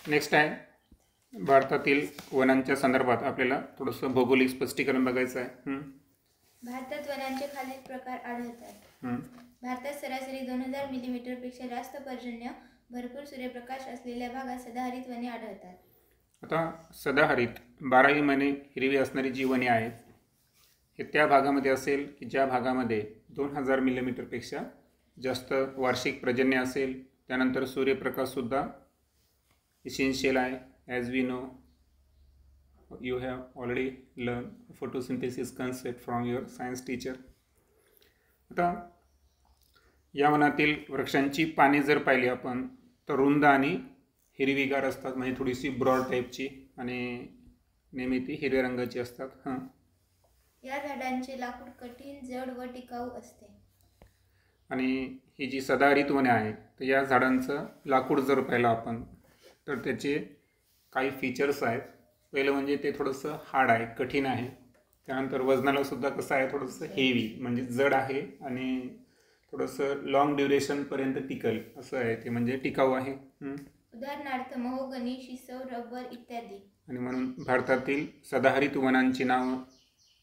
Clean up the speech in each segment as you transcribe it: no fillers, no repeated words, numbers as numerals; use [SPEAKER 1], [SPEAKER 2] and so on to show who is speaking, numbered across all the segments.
[SPEAKER 1] Next आहे भारतातील वनांच्या संदर्भात आपल्याला थोडंसं भौगोलिक स्पष्टीकरण बघायचं आहे.
[SPEAKER 2] भारतात वनांचे खालील प्रकार आढळतात. भारतात सरासरी 2000 मिलीमीटरपेक्षा जास्त पर्जन्य, भरपूर सूर्यप्रकाश असलेल्या भागात सदाहरित वने आढळतात.
[SPEAKER 1] आता सदाहरित 12ही महिने हिरवी असणारी जी वने आहेत हे त्या भागामध्ये असेल की ज्या भागामध्ये 2000 मिलीमीटरपेक्षा जास्त वार्षिक पर्जन्य असेल. त्यानंतर सूर्यप्रकाशसुद्धा इसेन्शियल आहे. As we know, you have already learned photosynthesis concept from your science teacher. आता या वनातील वृक्षांची पाने जर पाहिली आपण तर रुंद आणि हिरवीगार असतात, म्हणजे थोडीशी ब्रॉड टाईपची आणि नेहमी ती हिरव्या रंगाची असतात.
[SPEAKER 2] या झाडांचे लाकूड कठीण, जड व टिकाऊ असते.
[SPEAKER 1] आणि ही जी सदाहरित वने आहे तर या झाडांचं लाकूड जर पाहिलं आपण तर त्याचे काही फीचर्स आहेत. पहिलं म्हणजे ते थोडंसं हार्ड आहे, कठीण आहे. त्यानंतर वजनाला सुद्धा कसं आहे, थोडंसं हेवी म्हणजे जड आहे आणि थोडंसं लॉंग ड्युरेशनपर्यंत टिकल असं आहे ते, म्हणजे टिकाऊ आहे.
[SPEAKER 2] उदाहरणार्थ महोगनी, शिसव, रबर इत्यादी.
[SPEAKER 1] आणि म्हणून भारतातील सदाहरित वनांची नावं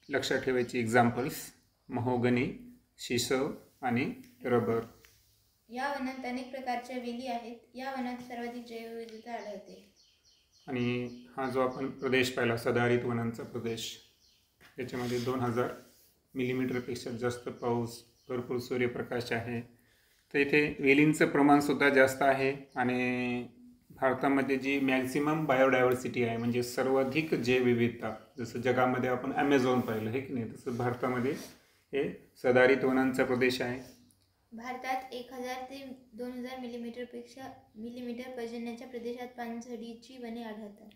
[SPEAKER 1] लक्षात ठेवायची. एक्झाम्पल्स महोगनी, शिसव आणि रबर.
[SPEAKER 2] या वनात अनेक प्रकारच्या वेली आहेत. या वनात सर्वाधिक जैवविविधता आढळते.
[SPEAKER 1] आणि हा जो आपण प्रदेश पाहिला सदाहरित वनांचा प्रदेश, याच्यामध्ये 2000 मिलीमीटरपेक्षा जास्त पाऊस, भरपूर सूर्यप्रकाश आहे. तर इथे वेलींचं प्रमाणसुद्धा जास्त आहे. आणि भारतामध्ये जी मॅक्झिमम बायोडायव्हर्सिटी आहे म्हणजे सर्वाधिक जैवविविधता, जसं जगामध्ये आपण ॲमेझॉन पाहिलं हे की नाही, तसं भारतामध्ये हे सदाहरित वनांचा प्रदेश आहे.
[SPEAKER 2] भारतात 1000 ते 2000 मिलीमीटर पर्जन्याच्या प्रदेशात पानझडीची वने आढळतात.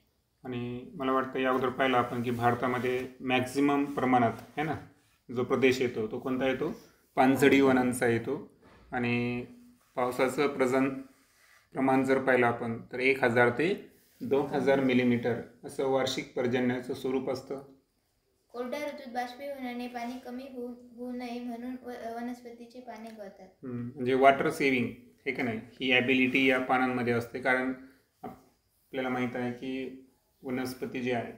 [SPEAKER 1] आणि मला वाटतं या अगोदर पाहिलं आपण की भारतामध्ये मॅक्झिमम प्रमाणात आहे ना जो प्रदेश येतो तो कोणता येतो, पानझडी वनांचा येतो. आणि पावसाचं प्रमाण जर पाहिलं आपण तर 1000 ते 2000 मिलीमीटर असं वार्षिक पर्जन्याचं स्वरूप असतं.
[SPEAKER 2] कोरड्या ऋतूत बाष्पीभवनाने पाणी कमी होऊ नये म्हणून वनस्पतीचे पाने गळतात.
[SPEAKER 1] म्हणजे वॉटर सेव्हिंग हे का नाही, ही ॲबिलिटी या पानांमध्ये असते. कारण आपल्याला माहीत आहे की वनस्पती जे आहे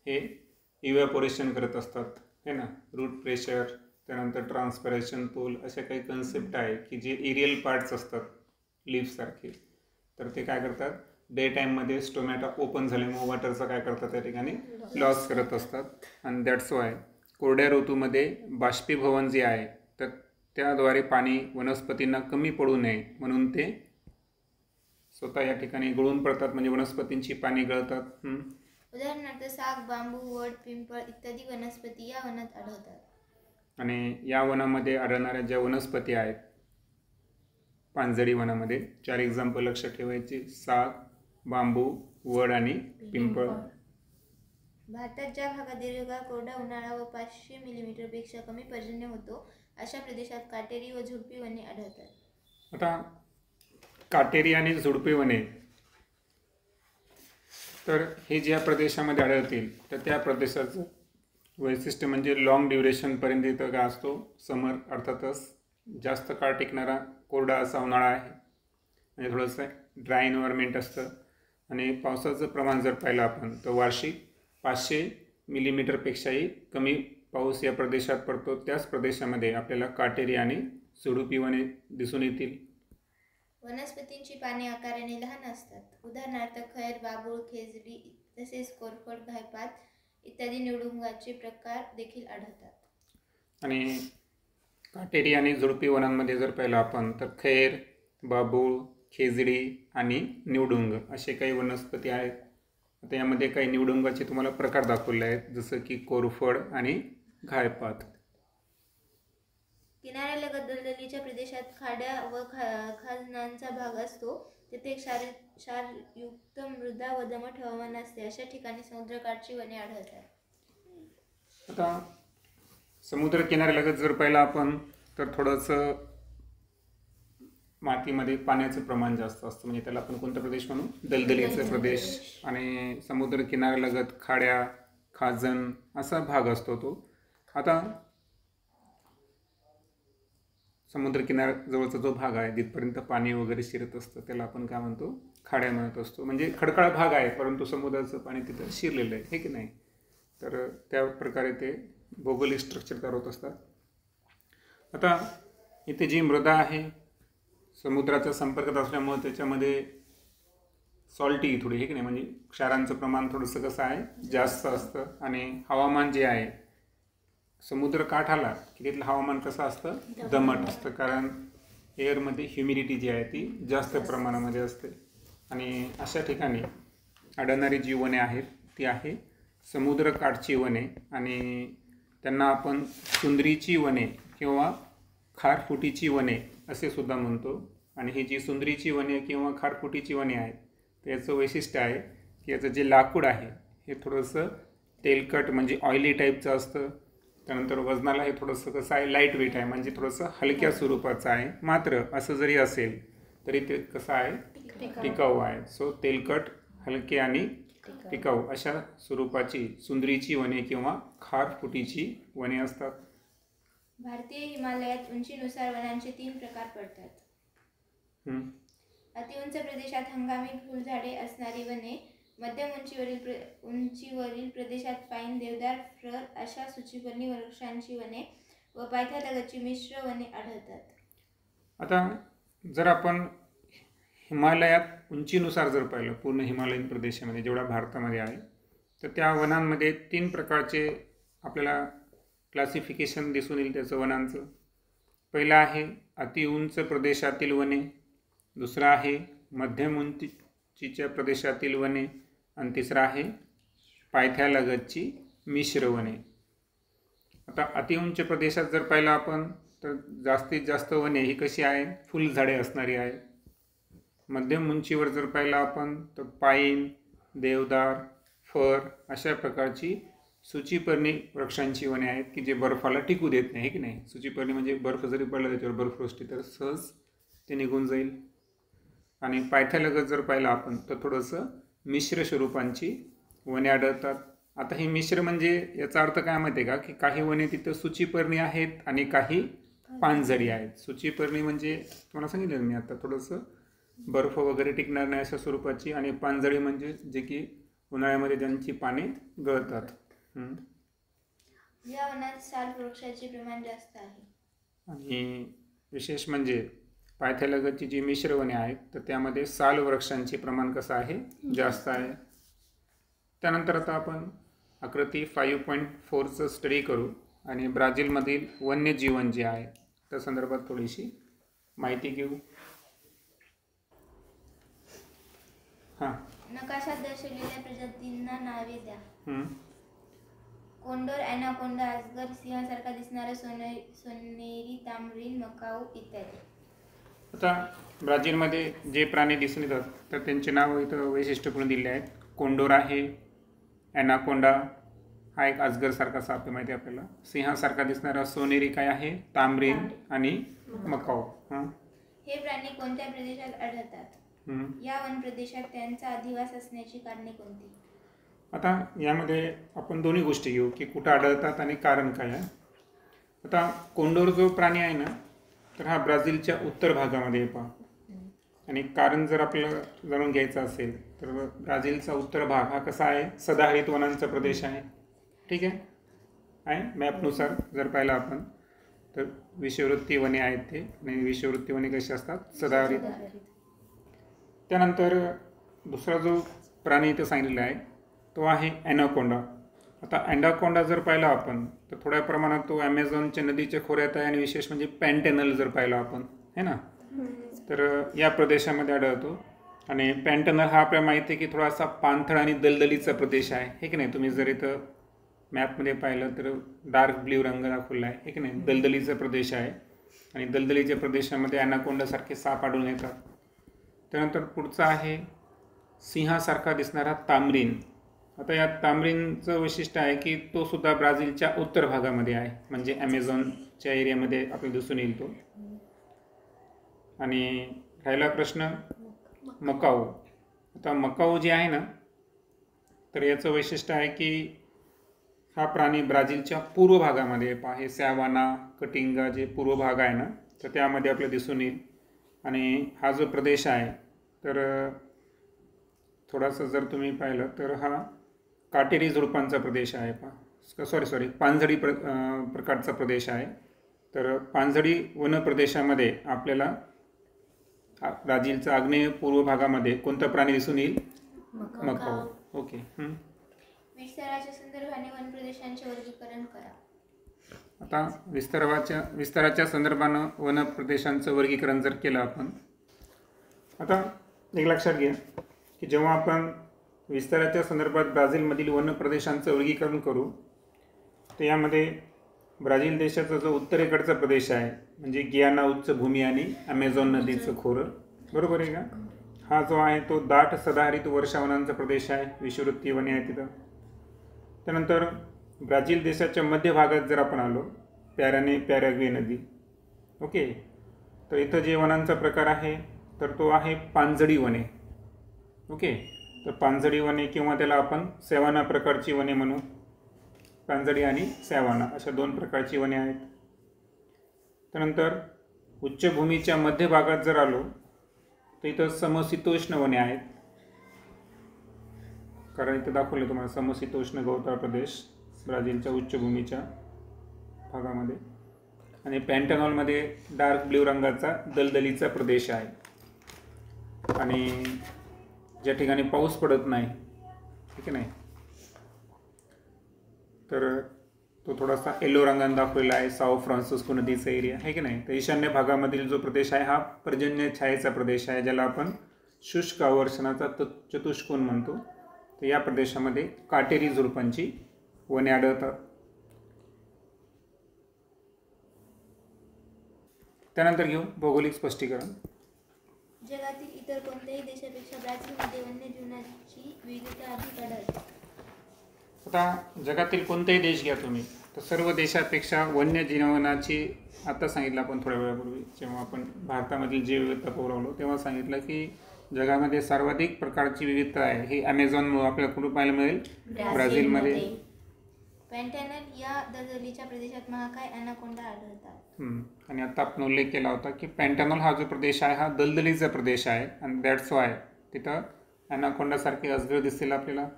[SPEAKER 1] हे इव्हॅपोरेशन करत असतात है ना. रूट प्रेशर, त्यानंतर ट्रान्सपिरेशन पूल, अशा काही कन्सेप्ट आहे की जे एरियल पार्ट्स असतात लीफसारखे, तर ते काय करतात डे टाईममध्ये स्टोमॅटा ओपन झाल्यामुळे वॉटरचा काय करतात त्या ठिकाणी लॉस करत असतात. आणि दॅट्स वाय कोरड्या ऋतूमध्ये बाष्पीभवन जे आहे तर त्याद्वारे पाणी वनस्पतींना कमी पडू नये म्हणून ते स्वतः या ठिकाणी गळून पडतात, म्हणजे वनस्पतींची पाने गळतात.
[SPEAKER 2] उदाहरणार्थ साग, बांबू, वड, पिंपळ इत्यादी वनस्पती या वनात आढळतात.
[SPEAKER 1] आणि या वनामध्ये आढळणाऱ्या ज्या वनस्पती आहेत पानझडी वनामध्ये 4 एक्झाम्पल लक्षात ठेवायचे: साग, बांबू, वड आणि पिंपळ.
[SPEAKER 2] भारतात ज्या भागात दीर्घकाळ कोरडा उन्हाळा व 500 मिलीमीटरपेक्षा कमी पर्जन्य होतो अशा प्रदेशात काटेरी व झुडपी वने आढळतात.
[SPEAKER 1] आता काटेरी आणि झुडपी वने तर हे ज्या प्रदेशामध्ये आढळतील तर त्या प्रदेशाचं वैशिष्ट्य म्हणजे लॉंग ड्युरेशनपर्यंत इथं काय असतो, समर अर्थातच जास्त काळ टिकणारा कोरडा असा उन्हाळा आहे, म्हणजे थोडंसं ड्राय एन्व्हायरमेंट असतं. आणि पावसाचं प्रमाण जर पाहिलं आपण तर वार्षिक 500 मिलीमीटरपेक्षाही कमी पाऊस या प्रदेशात पडतो. त्याच प्रदेशामध्ये आपल्याला काटेरी आणि झुडपी वने दिसून येतील.
[SPEAKER 2] वनस्पतींची पाने आकाराने लहान असतात. उदाहरणार्थ खैर, बाबूळ, खेजडी तसेच कोरफड, घायपात इत्यादी निवडुंगाचे प्रकार देखील आढळतात.
[SPEAKER 1] आणि काटेरी आणि झुडपी वनांमध्ये जर पाहिलं आपण तर खैर, बाबूळ, खेजडी आणि निवडुंग असे काही वनस्पती आहेत. आता यामध्ये काही निवडुंगाचे तुम्हाला प्रकार दाखवले आहेत, जसं की कोरफड आणि घायपात.
[SPEAKER 2] किनाऱ्यालगत दलदलीच्या प्रदेशात खाड्या व खाजणांचा भाग असतो. तेथे क्षारयुक्त मृदा व दमट हवामान असते. अशा ठिकाणी समुद्रकाठची वने आढळतात.
[SPEAKER 1] आता समुद्र किनाऱ्यालगत जर पाहिलं आपण तर थोडंसं मातीमध्ये पाण्याचं प्रमाण जास्त असतं, म्हणजे त्याला आपण कोणता प्रदेश म्हणू, दलदलीचा प्रदेश. आणि समुद्र किनाऱ्यालगत खाड्या, खाजण असा भाग असतो तो. आता समुद्र किनाऱ्याजवळचा जो भाग आहे जिथपर्यंत पाणी वगैरे शिरत असतं त्याला आपण काय म्हणतो, खाड्या म्हणत असतो. म्हणजे खडकाळ भाग आहे परंतु समुद्राचं पाणी तिथं शिरलेलं आहे, हे की नाही. तर त्या प्रकारे ते भौगोलिक स्ट्रक्चर तयार होत असतात. आता इथे जी मृदा आहे समुद्राच्या संपर्कात असल्यामुळे त्याच्यामध्ये सॉल्टी थोडी, हे की नाही, म्हणजे क्षारांचं प्रमाण थोडंसं कसं आहे जास्त असतं. आणि हवामान जे आहे समुद्र काठ आला की तिथलं हवामान कसं असतं दमट असतं, कारण एअरमध्ये ह्युमिडिटी जी आहे ती जास्त प्रमाणामध्ये असते. आणि अशा ठिकाणी आढळणारी जी वने आहेत ती आहे समुद्रकाठची वने, आणि त्यांना आपण सुंदरीची वने किंवा खारफुटीची वने असे सुद्धा म्हणतो. आणि ही जी सुंदरीची वने किंवा खारफुटीची वने आहेत त्याचं वैशिष्ट्य आहे की याचं जे लाकूड आहे हे थोडंसं तेलकट म्हणजे ऑइली टाईपचं असतं. त्यानंतर वजनाला हे थोडंसं कसं आहे लाईट वेट आहे, म्हणजे थोडंसं हलक्या स्वरूपाचं आहे. मात्र असं जरी असेल तरी ते कसं आहे टिकाऊ आहे. सो तेलकट, हलके आणि टिकाऊ अशा स्वरूपाची सुंदरीची वने किंवा खारफुटीची वने असतात.
[SPEAKER 2] भारतीय हिमालयात उंचीनुसार वनांचे 3 प्रकार पडतात. अतिउंच प्रदेशात हंगामी फुलझाडे असणारी वने, मध्यम उंचीवरील प्रदेशात पाईन, देवदार, फर अशा सूचीपर्णी वृक्षांची वने व पायथ्यालगतची मिश्र वने आढळतात.
[SPEAKER 1] आता जर आपण हिमालयात उंचीनुसार जर पाहिलं पूर्ण हिमालयीन प्रदेशामध्ये जेवढा भारतामध्ये आहे तर त्या वनांमध्ये 3 प्रकारचे आपल्याला क्लासिफिकेशन दिसून येईल त्याचं वनांचं. पहिलं आहे अतिउंच प्रदेशातील वने, दुसरं आहे मध्यम उंचीच्या प्रदेशातील वने, आणि तिसरं आहे पायथ्यालगतची मिश्र वने. आता अतिउंच प्रदेशात जर पाहिलं आपण तर जास्तीत जास्त वने ही कशी आहे फुलझाडे असणारी आहे. मध्यम उंचीवर जर पाहिलं आपण तर पाईन, देवदार, फर अशा प्रकारची सूचीपर्णी वृक्षांची वने आहेत की जे बर्फाला टिकू देत नाही, की नाही. सूचीपर्णी म्हणजे बर्फ जरी पडला त्याच्यावर बर्फवृष्टी तर सहज ते निघून जाईल. आणि पायथ्यालगत जर पाहिलं आपण तर थोडंसं मिश्र स्वरूपांची वने आढळतात. आता ही मिश्र म्हणजे याचा अर्थ काय माहिती आहे का की काही वने तिथं सूचीपर्णी आहेत आणि काही पानझडी आहेत. सूचीपर्णी म्हणजे तुम्हाला सांगितलं मी आता थोडंसं बर्फ वगैरे टिकणार नाही अशा स्वरूपाची, आणि पानझडी म्हणजे जे की उन्हाळ्यामध्ये ज्यांची पाने गळतात.
[SPEAKER 2] या वनात साल वृक्षाचे प्रमाण जास्त आहे.
[SPEAKER 1] आणि विशेष म्हणजे पायथ्यालगतची जी मिश्र वने आहेत तर त्यामध्ये साल वृक्षांचे प्रमाण कसं आहे जास्त आहे. त्यानंतर आता आपण आकृती 5.4चं स्टडी करू आणि ब्राझीलमधील वन्यजीवन जे आहे त्या संदर्भात थोडीशी माहिती घेऊ.
[SPEAKER 2] नकाशात दर्शवलेल्या प्रजातींना नावे द्या. कोंडोर, ॲनाकोंडा, अजगर, सिंहासारखा दिसणारा सोनेरी तांबरीण, मकाऊ इत्यादी.
[SPEAKER 1] आता ब्राझीलमध्ये जे प्राणी दिसून येतात तर त्यांचे नाव इथं वैशिष्ट्यपूर्ण दिले आहेत. कोंडोर आहे, ॲनाकोंडा हा एक अजगरसारखा साप आहे माहिती आपल्याला, सिंहासारखा दिसणारा सोनेरी काय आहे तांबरीण, आणि मकाऊ.
[SPEAKER 2] हे प्राणी कोणत्या प्रदेशात आढळतात? या वन प्रदेशात त्यांचा अधिवास असण्याची कारणे कोणती?
[SPEAKER 1] आता यामध्ये आपण दोन्ही गोष्टी घेऊ की कुठं आढळतात आणि कारण काय आहे. आता कोंडोर जो प्राणी आहे ना तर हा ब्राझीलच्या उत्तर भागामध्ये पहा, आणि कारण जर आपल्याला जाणून घ्यायचं असेल तर ब्राझीलचा उत्तर भाग हा कसा आहे सदाहरित वनांचा प्रदेश आहे. ठीक आहे मॅपनुसार जर पाहिलं आपण तर विषुववृत्तीय वने आहेत ते, आणि विषुववृत्तीय वने कशी असतात सदाहरित. त्यानंतर दुसरा जो प्राणी इथं सांगितलेला आहे तो आहे ॲनाकोंडा. आता ॲनाकोंडा जर पाहिला आपण तर थोड्या प्रमाणात तो ॲमेझॉनच्या नदीच्या खोऱ्यात आहे, आणि विशेष म्हणजे पॅन्टेनल जर पाहिलं आपण है ना तर या प्रदेशामध्ये आढळतो. आणि पॅन्टेनल हा आपल्याला माहिती आहे की थोडासा पाणथळ आणि दलदलीचा प्रदेश आहे, हे की नाही. तुम्ही जर इथं मॅपमध्ये पाहिलं तर डार्क ब्ल्यू रंग दाखवला आहे, हे की नाही. दलदलीचा प्रदेश आहे आणि दलदलीच्या प्रदेशामध्ये ॲनाकोंडासारखे साप आढळून येतात. त्यानंतर पुढचा आहे सिंहासारखा दिसणारा तांबरीण. आता या तांबरीणचं वैशिष्ट्य आहे की तो सुद्धा ब्राझीलच्या उत्तर भागामध्ये आहे, म्हणजे ॲमेझॉनच्या एरियामध्ये आपल्याला दिसून येईल तो. आणि राहिला प्रश्न मकाऊ. आता मकाऊ जे आहे ना तर याचं वैशिष्ट्य आहे की हा प्राणी ब्राझीलच्या पूर्व भागामध्ये पहा, हे सॅवाना कटिंगा जे पूर्व भाग आहे ना तर त्यामध्ये आपल्याला दिसून येईल. आणि हा जो प्रदेश आहे तर थोडासा जर तुम्ही पाहिलं तर हा काटेरी झुडपांचा प्रदेश आहे सॉरी पानझडी प्रकारचा प्रदेश आहे. तर पानझडी वन प्रदेशामध्ये आपल्याला ब्राझीलच्या आग्नेय पूर्व भागामध्ये कोणता प्राणी दिसून येईल? मकाओ. ओके.
[SPEAKER 2] विस्ताराच्या संदर्भाने वन प्रदेशांचे वर्गीकरण करा.
[SPEAKER 1] आता विस्ताराच्या संदर्भानं वन प्रदेशांचं वर्गीकरण जर केलं आपण, आता एक लक्षात घ्या की जेव्हा आपण विस्ताराच्या संदर्भात ब्राझीलमधील वन प्रदेशांचं वर्गीकरण करू तर यामध्ये ब्राझील देशाचा जो उत्तरेकडचा प्रदेश आहे म्हणजे गियाना उच्चभूमी आणि ॲमेझॉन नदीचं खोरं, बरोबर आहे का, हा जो आहे तो दाट सदाहरित वर्षावनांचा प्रदेश आहे, विषुववृत्तीय वने आहे तिथं. त्यानंतर ब्राझील देशाच्या मध्य भागात जर आपण आलो पॅराग्वे नदी, ओके, तर इथं जे वनांचा प्रकार आहे तर तो आहे पानझडी वने. ओके, तर पानझडी वने किंवा त्याला आपण सॅवाना प्रकारची वने म्हणू. पानझडी आणि सॅवाना अशा दोन प्रकारची वने आहेत. त्यानंतर उच्चभूमीच्या मध्य भागात जर आलो तर इथं समशीतोष्ण वने आहेत, कारण इथं दाखवले तुम्हाला समशीतोष्ण गवताळ प्रदेश ब्राझीलच्या उच्चभूमीच्या भागामध्ये. आणि पॅन्टॅनॉलमध्ये डार्क ब्ल्यू रंगाचा दलदलीचा प्रदेश आहे आणि ज्या ठिकाणी पाऊस पडत नाही, ठीक आहे नाही, तर तो थोडासा येलो रंगाने दाखवलेला आहे. साओ फ्रान्सिस्को नदीचा एरिया आहे की नाही. तर ईशान्य भागामधील जो प्रदेश आहे हा पर्जन्य छायेचा प्रदेश आहे, ज्याला आपण शुष्क आवर्षणाचा चतुष्कोन म्हणतो. तर या प्रदेशामध्ये काटेरी झुडपांची वने आढळतात. त्यानंतर घेऊ भौगोलिक स्पष्टीकरण.
[SPEAKER 2] जगातील इतर कोणत्याही देशापेक्षा ब्राझीलमध्ये वन्यजीवनाची विविधता अधिक आढळते.
[SPEAKER 1] आता जगातील कोणताही देश घ्या तुम्ही तर सर्व देशापेक्षा वन्यजीवनाची, आता सांगितलं आपण थोड्या वेळापूर्वी जेव्हा आपण भारतामधील जे विविधता पोहोचवलो तेव्हा सांगितलं की जगामध्ये सर्वाधिक प्रकारची विविधता आहे ही ॲमेझॉनमुळे आपल्याला कुठं पाहायला मिळेल? ब्राझीलमध्ये.
[SPEAKER 2] पॅन्टॅनल या दलदलीच्या प्रदेशात महाकाय ॲनाकोंडा आढळतात.
[SPEAKER 1] आणि आता आपण उल्लेख केला होता की पॅन्टॅनॉल हा जो प्रदेश आहे हा दलदलीचा प्रदेश आहे आणि दॅट्स वाय तिथं ॲनाकोंडासारखे अजगर दिसतील आपल्याला.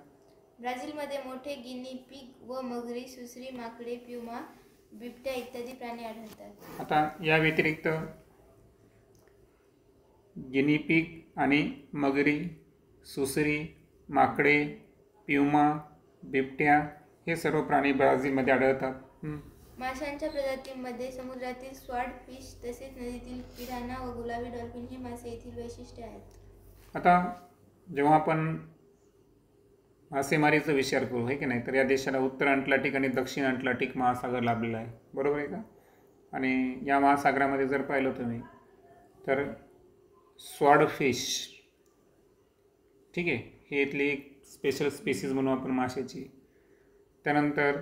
[SPEAKER 2] ब्राझीलमध्ये मोठे गिनी पिग व मगरी, सुसरी, माकडे, प्युमा, बिबट्या इत्यादी प्राणी आढळतात.
[SPEAKER 1] आता या व्यतिरिक्त गिनी पिग आणि मगरी, सुसरी, माकडे, प्युमा, बिबट्या हे सर्व प्राणी ब्राझीलमध्ये आढळतात.
[SPEAKER 2] माशांच्या प्रजातींमध्ये समुद्रातील स्वॉर्ड फिश तसेच नदीतील पिरान्हा व गुलाबी डॉल्फिन हे मासे येथील वैशिष्ट्य आहेत.
[SPEAKER 1] आता जेव्हा आपण मासेमारीचा विचार करू आहे की नाही तर या देशाला उत्तर अटलांटिक आणि दक्षिण अटलांटिक महासागर लाभलेला आहे, बरोबर आहे का. आणि या महासागरामध्ये जर पाहिलं तुम्ही तर स्वॉर्ड फिश, ठीक आहे, ही इथली एक स्पेशल स्पीसीज म्हणू आपण माशाची. त्यानंतर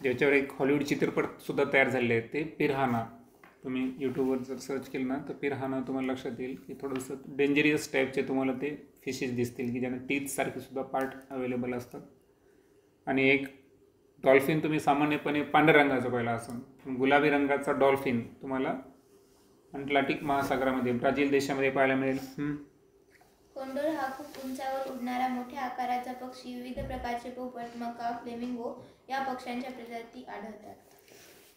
[SPEAKER 1] ज्याच्यावर एक हॉलिवूड चित्रपटसुद्धा तयार झालेले आहेत ते पिरहाना. तुम्ही यूट्यूबवर जर सर्च केलं ना तर पिरहाना तुम्हाला लक्षात येईल की थोडंसं डेंजरियस टाईपचे तुम्हाला ते फिशेस दिसतील की ज्यांना टीथसारखे सुद्धा पार्ट अवेलेबल असतात. आणि एक डॉल्फिन तुम्ही सामान्यपणे पांढऱ्या रंगाचा पाहिला असून गुलाबी रंगाचा डॉल्फिन तुम्हाला अटलांटिक महासागरामध्ये ब्राझील देशामध्ये पाहायला मिळेल.
[SPEAKER 2] कोंडोर हा खूप उंचावर उडणारा मोठ्या आकाराचा पक्षी. विविध प्रकारचे पोपट, मकाव, फ्लेमिंगो या पक्ष्यांच्या प्रजाती आढळतात.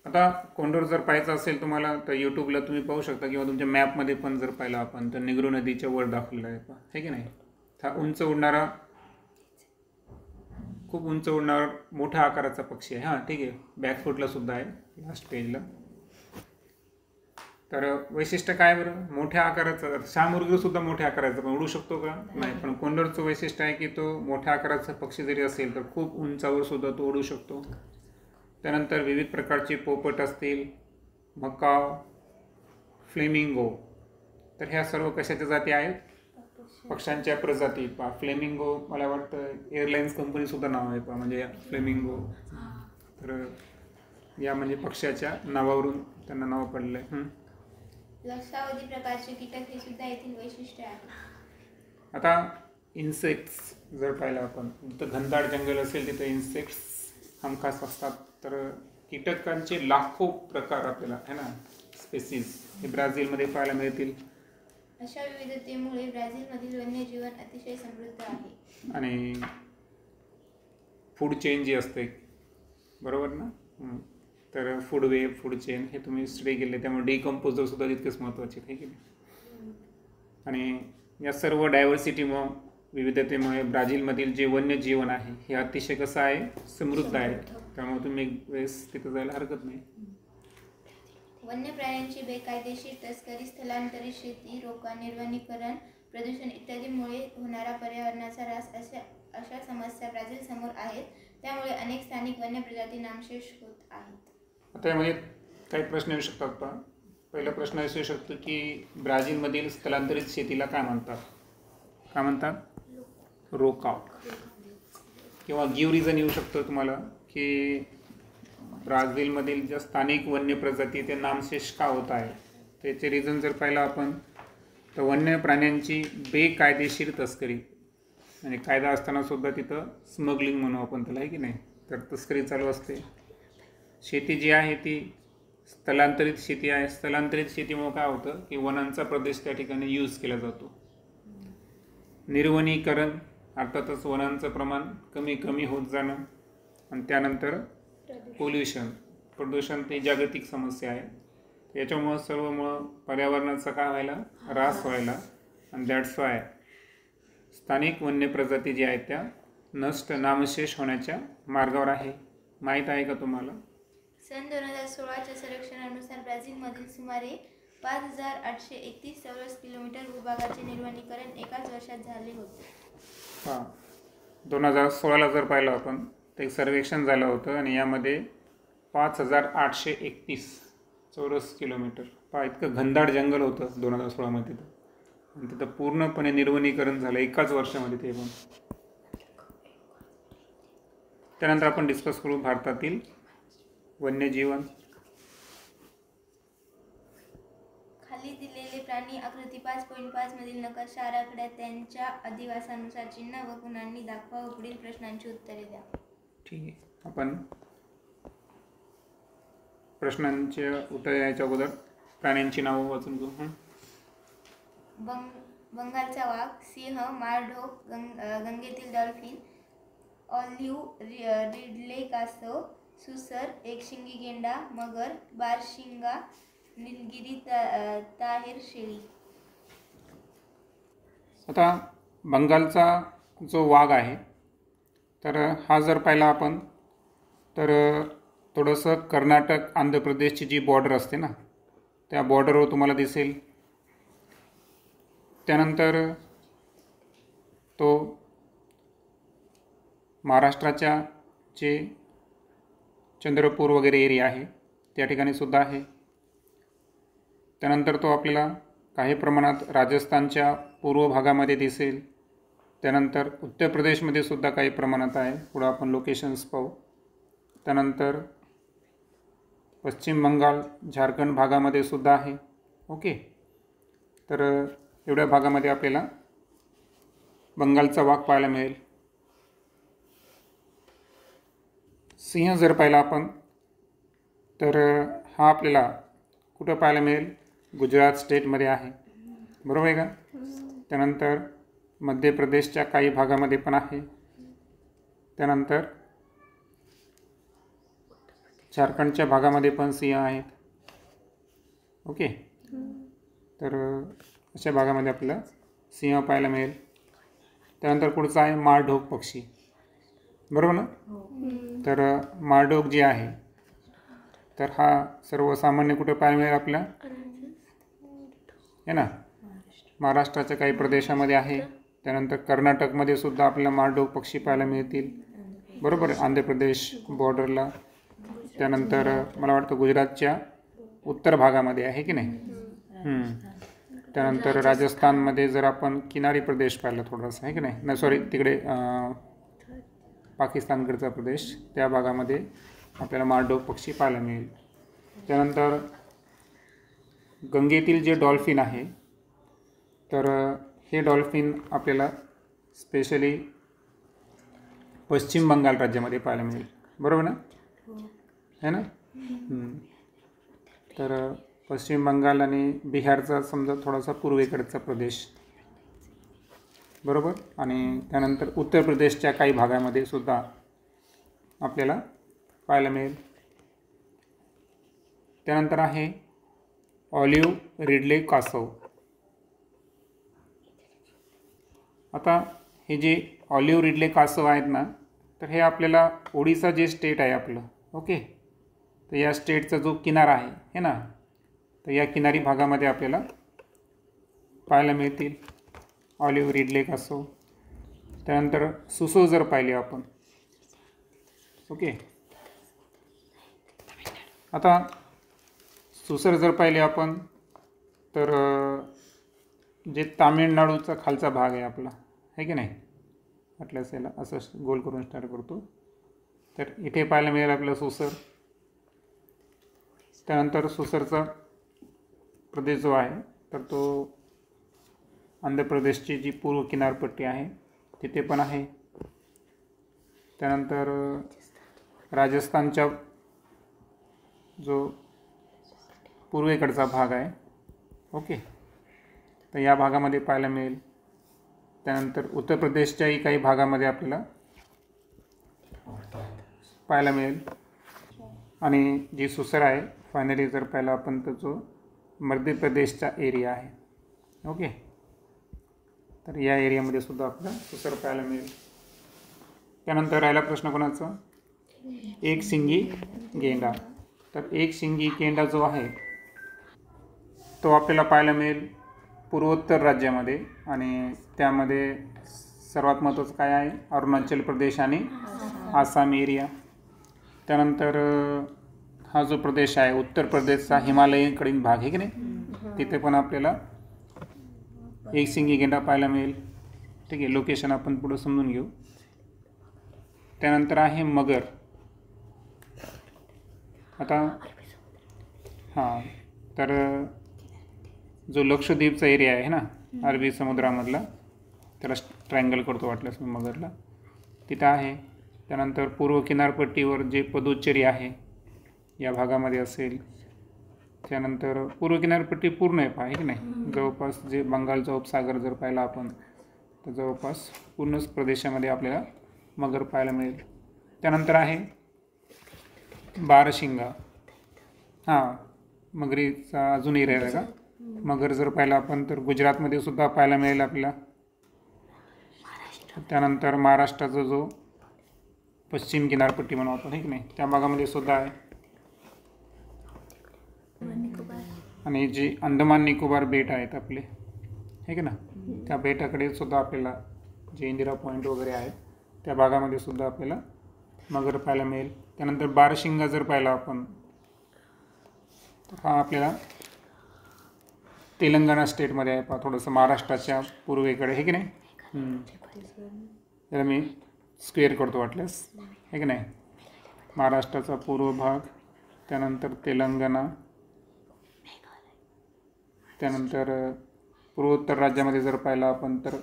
[SPEAKER 1] आता कोंडोर जर पाहायचं असेल तुम्हाला तर यूट्यूबला तुम्ही पाहू शकता किंवा तुमच्या मॅपमध्ये पण जर पाहिलं आपण तर निग्रो नदीच्या वर दाखवलेला आहे हे की नाही. हा उंच उडणारा, खूप उंच उडणारा मोठ्या आकाराचा पक्षी आहे. हां ठीक आहे, बॅकफुटला सुद्धा आहे लास्ट पेजला. तर वैशिष्ट्य काय बरं, मोठ्या आकाराचा. शामुर्गी सुद्धा मोठ्या आकाराचा पण उडू शकतो का? नाही. पण कोंडोरचं वैशिष्ट्य आहे की तो मोठ्या आकाराचा पक्षी जरी असेल तर खूप उंचावर सुद्धा तो उडू शकतो. त्यानंतर विविध प्रकारचे पोपट असतील, मकाव, फ्लेमिंगो, तर ह्या सर्व कशाच्या जाती आहेत? पक्ष्यांच्या प्रजाती. फ्लेमिंगो मला वाटतं एअरलाईन्स कंपनीसुद्धा नाव आहे म्हणजे फ्लेमिंगो. तर या म्हणजे पक्ष्याच्या नावावरून त्यांना नाव पडलं आहे.
[SPEAKER 2] लक्षावधी प्रकारचे कीटक हे सुद्धा येथील वैशिष्ट्य आहे.
[SPEAKER 1] आता इन्सेक्ट्स जर पाहिलं आपण तर घनदाट जंगल असेल तिथे इन्सेक्ट्स हमखास असतात. तर कीटकांचे लाखो प्रकार आपल्याला आहे ना, स्पेसीज हे ब्राझीलमध्ये पाहायला मिळतील.
[SPEAKER 2] अशा विविधतेमुळे ब्राझीलमधील वन्यजीवन अतिशय समृद्ध आहे.
[SPEAKER 1] आणि फूड चेन जी असते, बरोबर ना? तर फूड वेब, फूड चेन हे तुम्ही स्टडी केले, त्यामुळे डिकम्पोजर सुद्धा तितकेच महत्त्वाचे आहे की नाही? आणि या सर्व डायव्हर्सिटीमुळे, विविधतेमुळे ब्राझीलमधील जे वन्यजीवन आहे हे अतिशय कसं आहे? समृद्ध आहे. त्यामुळे तुम्ही एक वेळेस तिथं जायला हरकत नाही.
[SPEAKER 2] वन्य प्राण्यांची बेकायदेशीर तस्करी, स्थलांतरित शेती, रोका, निर्वनीकरण, प्रदूषण इत्यादीमुळे होणारा पर्यावरणाचा ऱ्हास अशा समस्या ब्राझील समोर आहेत. त्यामुळे अनेक स्थानिक वन्य प्रजाती नामशेष होत आहेत.
[SPEAKER 1] आता यामध्ये काही प्रश्न येऊ शकतात पहा. पहिला प्रश्न असू शकतो की ब्राझीलमधील स्थलांतरित शेतीला काय म्हणतात? काय म्हणतात? रोकाव. किंवा गिव रिझन येऊ शकतं तुम्हाला की ब्राझीलमधील ज्या स्थानिक वन्य प्रजाती ते नामशेष का होत आहे. त्याचे रिझन जर पाहिलं आपण तर वन्य प्राण्यांची बेकायदेशीर तस्करी, आणि कायदा असताना सुद्धा तिथं स्मगलिंग म्हणू आपण त्याला, आहे की नाही? तर तस्करी चालू असते. शेती जी आहे ती स्थलांतरित शेती आहे. स्थलांतरित शेतीमुळे काय होतं की वनांचा प्रदेश त्या ठिकाणी यूज केला जातो. निर्वनीकरण, अर्थातच वनांचं प्रमाण कमी कमी होत जाणं. आणि त्यानंतर प्रदूषण ही जागतिक समस्या आहे. याच्यामुळं सर्वमुळं पर्यावरणाचा काय व्हायला? ऱ्हास व्हायला. आणि दॅट्स वाय स्थानिक वन्य प्रजाती ज्या आहेत त्या नामशेष होण्याच्या मार्गावर आहे. माहीत आहे का तुम्हाला?
[SPEAKER 2] सन 2016च्या सर्वेक्षणानुसार ब्राझीलमधील सुमारे 5,831 चौरस किलोमीटर भूभागाचे निर्वनीकरण एकाच वर्षात झाले होते.
[SPEAKER 1] 2016ला जर पाहिलं आपण तर एक सर्वेक्षण झालं होतं आणि यामध्ये 5,831 चौरस किलोमीटर, इतकं घनदाट जंगल होतं 2016मध्ये. आणि तिथं पूर्णपणे निर्वनीकरण झालं एकाच वर्षामध्ये ते पण. त्यानंतर आपण डिस्कस करू भारतातील वन्यजीवन.
[SPEAKER 2] खाली दिलेले प्राणी आकृती 5.5 मधील नकाशा आराखड्यात त्यांच्या अधिवासानुसार चिन्ह व गुणांनी दाखवा व पुढील प्रश्नांची उत्तरे द्या.
[SPEAKER 1] ठीक आहे, आपण प्रश्नांचे उत्तर द्यायच्या अगोदर प्राण्यांची नावं वाचून घेऊ.
[SPEAKER 2] बंगालचा वाघ, सिंह, माळढोक, गंगेतील डॉल्फिन, ऑलिव्ह रिडले कासव, सुसर, एकशिंगी गेंडा, मगर, बारशिंगा, निलगिरी ताहीर शेळी.
[SPEAKER 1] आता बंगालचा जो वाघ आहे तर हा जर पाहिला आपण तर थोडंसं कर्नाटक आंध्र प्रदेशची जी बॉर्डर असते ना त्या बॉर्डरवर तुम्हाला दिसेल. त्यानंतर तो महाराष्ट्राच्या जे चंद्रपूर वगैरे एरिया आहे त्या ठिकाणी सुद्धा आहे. त्यानंतर तो आपल्याला काही प्रमाणात राजस्थानच्या पूर्व भागामध्ये दिसेल. त्यानंतर उत्तर प्रदेशमध्ये सुद्धा काही प्रमाणात आहे. पुढं आपण लोकेशन्स पाहू. त्यानंतर पश्चिम बंगाल, झारखंड भागामध्ये सुद्धा आहे. ओके, तर एवढ्या भागामध्ये आपल्याला बंगालचा वाघ पाहायला मिळेल. सिंह जर पाहिला आपण तर हा आपल्याला कुठं पाहायला मिळेल? गुजरात स्टेटमध्ये आहे, बरोबर आहे का? त्यानंतर मध्य प्रदेशच्या काही भागामध्ये पण आहे. त्यानंतर झारखंडच्या भागामध्ये पण सिंह आहेत. ओके, तर अशा भागामध्ये आपल्याला सिंह पाहायला मिळेल. त्यानंतर पुढचा आहे माळढोक पक्षी, बरोबर ना? तर माळढोक जी आहे तर हा सर्वसामान्य कुठे पाहायला मिळेल आपल्याला? आहे ना, महाराष्ट्राच्या काही प्रदेशामध्ये आहे. त्यानंतर कर्नाटकमध्ये सुद्धा आपल्याला माळढोक पक्षी पाहायला मिळतील, बरोबर आहे, आंध्र प्रदेश बॉर्डरला. त्यानंतर मला वाटतं गुजरातच्या उत्तर भागामध्ये आहे की नाही. त्यानंतर राजस्थानमध्ये जर आपण किनारी प्रदेश पाहिला थोडासा, आहे की नाही, सॉरी तिकडे पाकिस्तानकडचा प्रदेश, त्या भागामध्ये आपल्याला माळढोक पक्षी पाहायला मिळेल. त्यानंतर गंगेतील जे डॉल्फिन आहे तर हे डॉल्फिन आपल्याला स्पेशली पश्चिम बंगाल राज्यामध्ये पाहायला मिळेल, बरोबर ना? है ना? तर पश्चिम बंगाल आणि बिहारचा समजा थोडासा पूर्वेकडचा प्रदेश, बरोबर. आणि त्यानंतर उत्तर प्रदेशच्या काही भागामध्ये सुद्धा आपल्याला पाहायला मिळेल. त्यानंतर आहे ऑलिव्ह रिडले कासव. आता हे जे ऑलिव्ह रिडले कासव आहेत ना, तर हे आपल्याला ओडिसा जे स्टेट आहे आपलं, ओके, तर या स्टेटचा जो किनारा आहे हे ना, तर या किनारी भागामध्ये आपल्याला पाहायला मिळतील ऑलिव्ह रिडले कासव. त्यानंतर सुसो जर पाहिले आपण, ओके, आता सुसर जर पाहिले आपण तर जे तामिळनाडूचा खालचा भाग आहे आपला, आहे की नाही, म्हटल्यास याला असं गोल करून स्टार्ट करतो, तर इथे पाहायला मिळेल आपलं सुसर. त्यानंतर सुसरचा प्रदेश जो आहे तर तो आंध्र प्रदेशची जी पूर्व किनारपट्टी आहे तिथे पण आहे. त्यानंतर राजस्थानच्या जो पूर्वेकडचा भाग आहे, ओके, तर या भागामध्ये पाहायला मिळेल. त्यानंतर उत्तर प्रदेशच्याही काही भागामध्ये आपल्याला पाहायला मिळेल. आणि जी सुसर आहे फायनली जर पाहिला आपण तर जो मध्य प्रदेशचा एरिया आहे, ओके, तर या एरियामध्ये सुद्धा आपल्याला सुसर पाहायला मिळेल. त्यानंतर राहिला प्रश्न कोणाचा, एक शिंगी गेंडा. तर एक शिंगी गेंडा जो आहे तो आपल्याला पाहायला मिळेल पूर्वोत्तर राज्यामध्ये, आणि त्यामध्ये सर्वात महत्त्वाचं काय आहे, अरुणाचल प्रदेश आणि आसाम एरिया. त्यानंतर हा जो प्रदेश आहे उत्तर प्रदेशचा हिमालयीकडील भाग आहे की नाही, तिथे पण आपल्याला एक शिंगी गेंडा पाहायला मिळेल. ठीक आहे, लोकेशन आपण पुढं समजून घेऊ. त्यानंतर आहे मगर. आता हां, तर जो लक्षद्वीपचा एरिया आहे ना अरबी समुद्रामधला, त्याला ट्रायंगल करतो वाटल्यास मी मगरला, तिथं आहे. त्यानंतर पूर्व किनारपट्टीवर जे पुदुच्चेरी आहे या भागामध्ये असेल. त्यानंतर पूर्व किनारपट्टी पूर्ण आहे की नाही, जवळपास जे बंगालचा उपसागर जर पाहिला आपण तर जवळपास पूर्णच प्रदेशामध्ये आपल्याला मगर पाहायला मिळेल. त्यानंतर आहे बारशिंगा. हां, मगरीचा अजून एरिया आहे का, मगर जर पाहिला आपण तर गुजरातमध्ये सुद्धा पाहायला मिळेल आपल्याला. त्यानंतर महाराष्ट्राचा जो पश्चिम किनारपट्टी म्हणू आपण, हे की नाही, त्या भागामध्ये सुद्धा आहे. आणि जे अंदमान निकोबार बेट आहेत आपले, हे की ना, त्या बेटाकडे सुद्धा आपल्याला जे इंदिरा पॉईंट वगैरे आहेत त्या भागामध्ये सुद्धा आपल्याला मगर पाहायला मिळेल. त्यानंतर बारशिंगा जर पाहिला आपण तर हा आपल्याला तेलंगणा स्टेटमध्ये आहे, पहा थोडंसं महाराष्ट्राच्या पूर्वेकडे, हे की नाही. त्याला मी स्क्वेअर करतो वाटल्यास, हे की नाही, महाराष्ट्राचा पूर्व भाग, त्यानंतर तेलंगणा, त्यानंतर पूर्वोत्तर राज्यामध्ये जर पाहिला आपण तर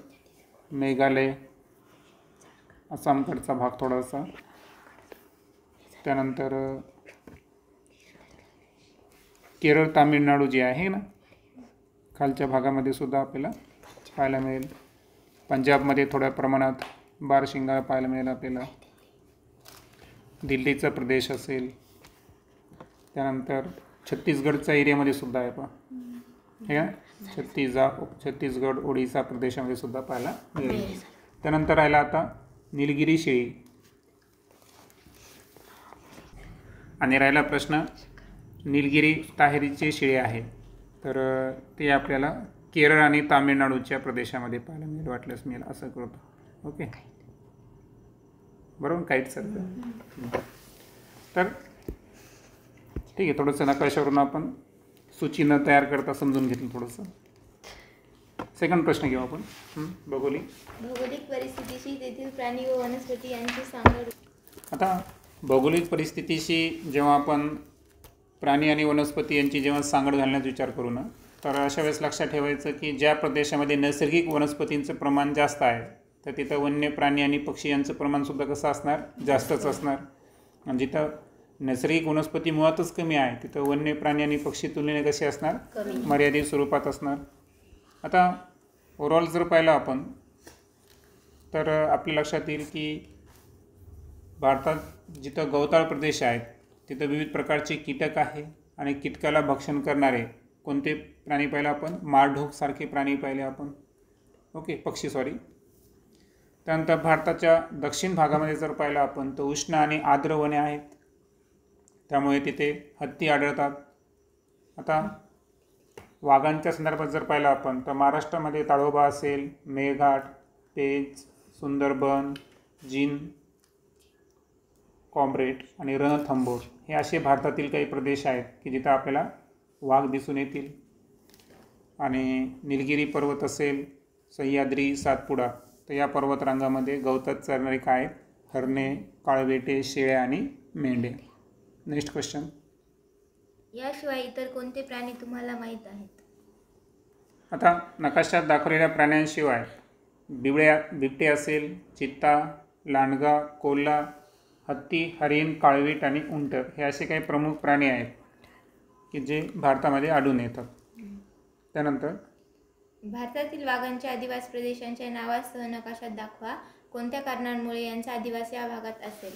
[SPEAKER 1] मेघालय, आसामकडचा भाग थोडासा, त्यानंतर केरळ तामिळनाडू जे आहे ना खालच्या भागामध्ये सुद्धा आपल्याला पाहायला मिळेल. पंजाबमध्ये थोड्या प्रमाणात बारशिंगा पाहायला मिळेल आपल्याला. दिल्लीचा प्रदेश असेल, त्यानंतर छत्तीसगडच्या एरियामध्ये सुद्धा आहे पहा, हे छत्तीसगड ओडिसा प्रदेशामध्ये सुद्धा पाहायला मिळेल. त्यानंतर राहिला आता निलगिरी शेळी. आणि राहिला प्रश्न निलगिरी ताहेरीचे शेळी आहे, तर ते आपल्याला केरळ आणि तामिळनाडूच्या प्रदेशामध्ये पाहायला मिळेल वाटल्यास मी असं करतो, ओके, बरोबर, काईटसारखं. तर ठीक आहे, थोडंसं नकाशावरून आपण सूची न तयार करता समजून घेतलं थोडंसं. सेकंड प्रश्न घेऊ आपण, भौगोलिक
[SPEAKER 2] परिस्थितीशी तेथील प्राणी व वनस्पती यांची सांगड.
[SPEAKER 1] आता भौगोलिक परिस्थितीशी जेव्हा आपण प्राणी आणि वनस्पती यांची जेव्हा सांगड घालण्याचा विचार करू ना, तर अशा वेळेस लक्षात ठेवायचं की ज्या प्रदेशामध्ये नैसर्गिक वनस्पतींचं प्रमाण जास्त आहे तर तिथं वन्य प्राणी आणि पक्षी यांचं प्रमाणसुद्धा कसं असणार, जास्तच असणार. आणि जिथं नैसर्गिक वनस्पती मुळातच कमी आहे, तिथं वन्य प्राणी आणि पक्षी तुलनेने कसे असणार, मर्यादित स्वरूपात असणार. आता ओव्हरऑल जर पाहिलं आपण तर आपल्या लक्षात येईल की भारतात जिथं गवताळ प्रदेश आहेत तिथं विविध प्रकारचे कीटक आहे आणि कीटकाला भक्षण करणारे कोणते प्राणी पाहिले आपण, माळढोकसारखे प्राणी पाहिले आपण, ओके, पक्षी सॉरी. त्यानंतर भारताच्या दक्षिण भागामध्ये जर पाहिलं आपण तर उष्ण आणि आर्द्र वने आहेत, त्यामुळे तिथे हत्ती आढळतात. आता वाघांच्या संदर्भात जर पाहिलं आपण तर महाराष्ट्रामध्ये ताडोबा असेल, मेळघाट, पेंच, सुंदरबन, जिम कॉम्रेट आणि रणथंबोर हे असे भारतातील काही प्रदेश आहेत की जिथं आपल्याला वाघ दिसून येतील. आणि निलगिरी पर्वत असेल, सह्याद्री, सातपुडा, तर या पर्वतरांगामध्ये गवतात चरणारे काय आहेत, हरणे, काळवेटे, शेळ्या आणि मेंढे. Next question.
[SPEAKER 2] याशिवाय इतर कोणते प्राणी तुम्हाला माहीत आहेत?
[SPEAKER 1] आता नकाशात दाखवलेल्या प्राण्यांशिवाय बिबटे असेल, चित्ता, लांडगा, कोल्हा, हत्ती, हरिण, काळवीट आणि उंट हे असे काही प्रमुख प्राणी आहेत की जे भारतामध्ये आढळून येतात. त्यानंतर
[SPEAKER 2] भारतातील वाघांच्या आदिवासी प्रदेशांच्या नावासह नकाशात दाखवा. कोणत्या कारणांमुळे यांचा आदिवासी या भागात असेल?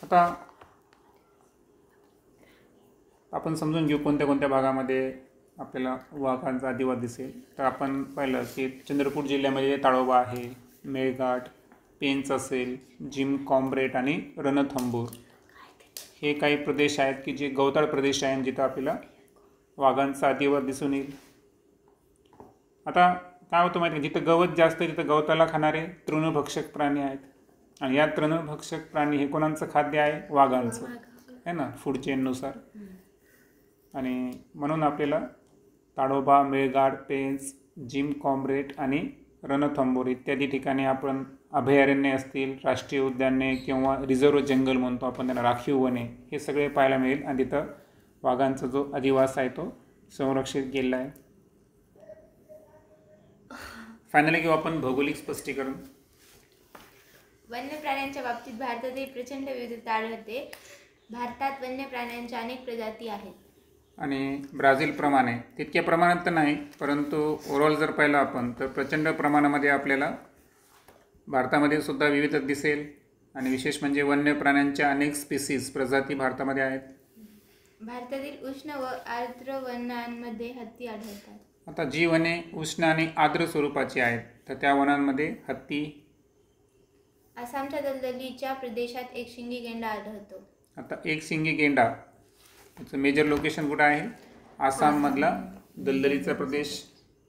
[SPEAKER 1] आता आपण समजून घेऊ कोणत्या कोणत्या भागामध्ये आपल्याला वाघांचा आदिवास दिसेल. तर आपण पाहिलं की चंद्रपूर जिल्ह्यामध्ये ताडोबा आहे, मेळघाट, पेंच असेल, जिम कॉम्रेट आणि रणथंबोर हे काही प्रदेश आहेत की जे गवताळ प्रदेश आहेत जिथं आपल्याला वाघांचा आदिवास दिसून येईल. आता काय होतं माहिती आहे, जिथं गवत जास्त आहे तिथं गवताला खाणारे तृणभक्षक प्राणी आहेत आणि या तृणभक्षक प्राणी हे कोणाचं खाद्य आहे, वाघांचं आहे ना, फूड चेननुसार. आणि म्हणून आपल्याला ताडोबा, मेळघाट, पेंच, जिम कॉम्रेट आणि रणथंबोर इत्यादी ठिकाणी आपण अभयारण्ये असतील, राष्ट्रीय उद्याने किंवा रिझर्व्ह जंगल म्हणतो आपण त्यांना, राखीव वने, हे सगळे पाहायला मिळेल आणि तिथं वाघांचा जो अधिवास आहे तो संरक्षित केलेला आहे. फायनली घेऊ आपण भौगोलिक स्पष्टीकरण.
[SPEAKER 2] वन्य प्राण्यांच्या बाबतीत भारतातही प्रचंड विविधता आढळते. भारतात वन्य प्राण्यांच्या अनेक प्रजाती आहेत
[SPEAKER 1] आणि ब्राझीलप्रमाणे तितक्या प्रमाणात तर नाही, परंतु ओव्हरऑल जर पाहिलं आपण तर प्रचंड प्रमाणामध्ये आपल्याला भारतामध्ये सुद्धा विविधता दिसेल. आणि विशेष म्हणजे वन्य प्राण्यांच्या अनेक स्पीसीज प्रजाती भारतामध्ये आहेत.
[SPEAKER 2] भारतातील उष्ण व आर्द्र वनांमध्ये हत्ती आढळतात.
[SPEAKER 1] आता जी वने उष्ण आणि आर्द्र स्वरूपाची आहेत तर त्या वनांमध्ये हत्ती.
[SPEAKER 2] आसामच्या दलदलीच्या प्रदेशात एक शिंगी गेंडा आढळतो.
[SPEAKER 1] आता एक शिंगी गेंडा त्याचं मेजर लोकेशन कुठं आहे, आसाममधला दलदलीचा प्रदेश.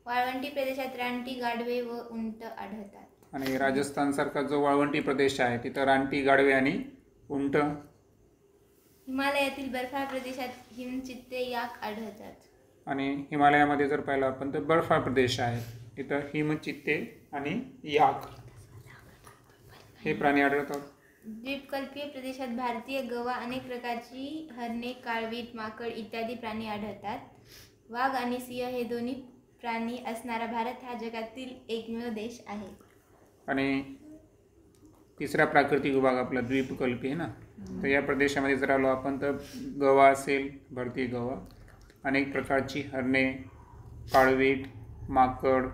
[SPEAKER 2] वाळवंटी प्रदेशात रानटी, गाढवे व उंट आढळतात.
[SPEAKER 1] आणि राजस्थानसारखा जो वाळवंटी प्रदेश आहे तिथं रानटी, गाढवे आणि उंट.
[SPEAKER 2] हिमालयातील बर्फाळ प्रदेशात हिमचित्ते, याक आढळतात. आणि
[SPEAKER 1] हिमालयामध्ये जर पाहिलं आपण तर बर्फाळ प्रदेश आहे, तिथं हिमचित्ते आणि याक हे प्राणी आढळतात.
[SPEAKER 2] द्वीपकल्पीय प्रदेशात भारतीय गवा, अनेक प्रकारची हरणे, काळवीट, माकड इत्यादी प्राणी आढळतात. वाघ आणि सिंह हे दोन्ही प्राणी असणारा भारत हा जगातील एकमेव देश आहे.
[SPEAKER 1] आणि तिसरा प्राकृतिक विभाग आपला द्वीपकल्पी आहे ना, तर या प्रदेशामध्ये जर आलो आपण तर गवा असेल, भारतीय गवा, अनेक प्रकारची हरणे, काळवीट, माकड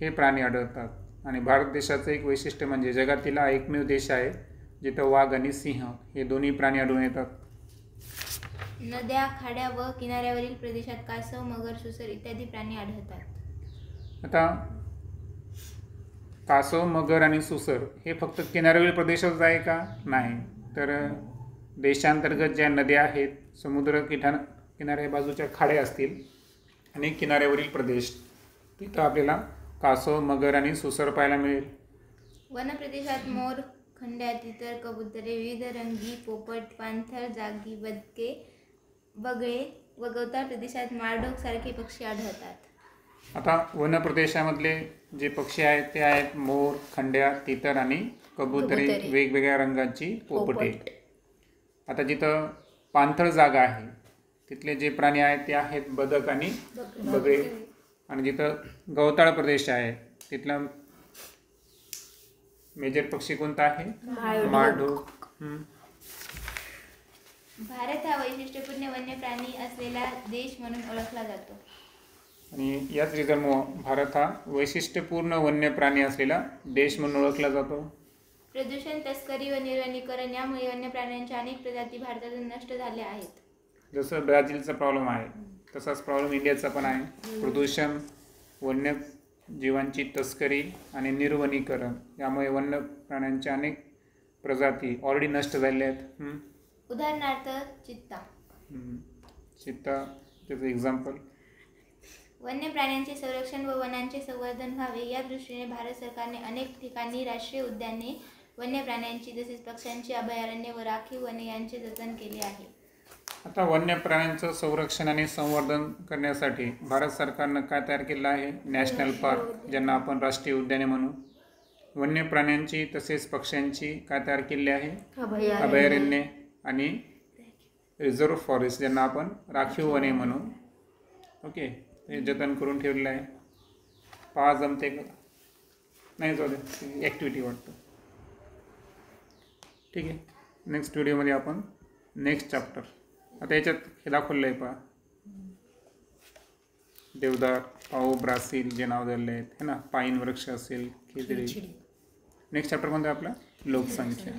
[SPEAKER 1] हे प्राणी आढळतात. आणि भारत देशाचं एक वैशिष्ट्य म्हणजे जगातील हा एकमेव देश आहे जिथं वाघ आणि सिंह हे दोन्ही प्राणी आढळून येतात.
[SPEAKER 2] नद्या, खाड्या व किनाऱ्यावरील प्रदेशात कासव, मगर, सुसर इत्यादी प्राणी आढळतात.
[SPEAKER 1] आता कासव, मगर आणि सुसर हे फक्त किनाऱ्यावरील प्रदेशातच आहे का, नाही, तर देशांतर्गत ज्या नद्या आहेत, समुद्र किनाऱ्या बाजूच्या खाड्या असतील आणि किनाऱ्यावरील प्रदेश, तिथं आपल्याला कासव, मगर आणि सुसर पाहायला मिळेल.
[SPEAKER 2] वन प्रदेशात मोर, खंड्या, तितर, कबुतरे, विविध रंगी पोपट, पाणथळ, जागी, बदके, बगळे व गवताळ प्रदेशात माळढोक सारखे पक्षी आढळतात.
[SPEAKER 1] आता वन प्रदेशामधले जे पक्षी आहेत ते आहेत मोर, खंड्या, तितर आणि कबुतरे, वेगवेगळ्या रंगाची पोपटे. आता जिथं पाणथळ जागा आहे तिथले जे प्राणी आहेत ते आहेत बदक आणि बगळे. आणि जिथं गवताळ प्रदेश आहे तिथला मेजर पक्षी कोणता आहे, माळढोक.
[SPEAKER 2] भारत हा वैशिष्ट्यपूर्ण वन्य प्राणी असलेला देश म्हणून ओळखला जातो.
[SPEAKER 1] आणि याच रिझनमुळं भारत हा वैशिष्ट्यपूर्ण वन्य प्राणी असलेला देश म्हणून ओळखला जातो.
[SPEAKER 2] प्रदूषण, तस्करी व निर्वनीकरण यामुळे वन्य प्राण्यांच्या अनेक प्रजाती भारतातून नष्ट झाल्या आहेत.
[SPEAKER 1] जसं ब्राझीलचा प्रॉब्लेम आहे तसाच प्रॉब्लेम इंडियाचा पण आहे. प्रदूषण, वन्य जीवांची तस्करी आणि निर्वनीकरण यामुळे वन्य प्राण्यांच्या अनेक प्रजाती ऑलरेडी नष्ट झालेल्या आहेत.
[SPEAKER 2] उदाहरणार्थ चित्ता.
[SPEAKER 1] चित्ता त्याचं एक्झाम्पल.
[SPEAKER 2] वन्य प्राण्यांचे संरक्षण व वनांचे संवर्धन व्हावे या दृष्टीने भारत सरकारने अनेक ठिकाणी राष्ट्रीय उद्याने, वन्य प्राण्यांची तसेच पक्ष्यांची अभयारण्ये व राखीव वने यांचे जतन केले आहे.
[SPEAKER 1] आता वन्य प्राण्यांचं संरक्षण आणि संवर्धन करण्यासाठी भारत सरकारनं काय तयार केलं आहे? नॅशनल पार्क, ज्यांना आपण राष्ट्रीय उद्याने म्हणू. वन्य प्राण्यांची तसेच पक्ष्यांची काय तयार केले आहे? अभयारण्ये आणि रिझर्व्ह फॉरेस्ट, ज्यांना आपण राखीव वने म्हणू. ओके, हे जतन करून ठेवलेलं आहे. पहा जमते का नाही, जाऊ दे, ॲक्टिव्हिटी वाटतं. ठीक आहे, नेक्स्ट व्हिडिओमध्ये आपण नेक्स्ट चॅप्टर. आता याच्यात हे दाखवलं आहे, पहा देवदार, पाऊ, ब्रासील जे नाव दिलेले आहेत है ना, पाईन वृक्ष असेल, खेजडी. नेक्स्ट चॅप्टरमध्ये आपला लोकसंख्या.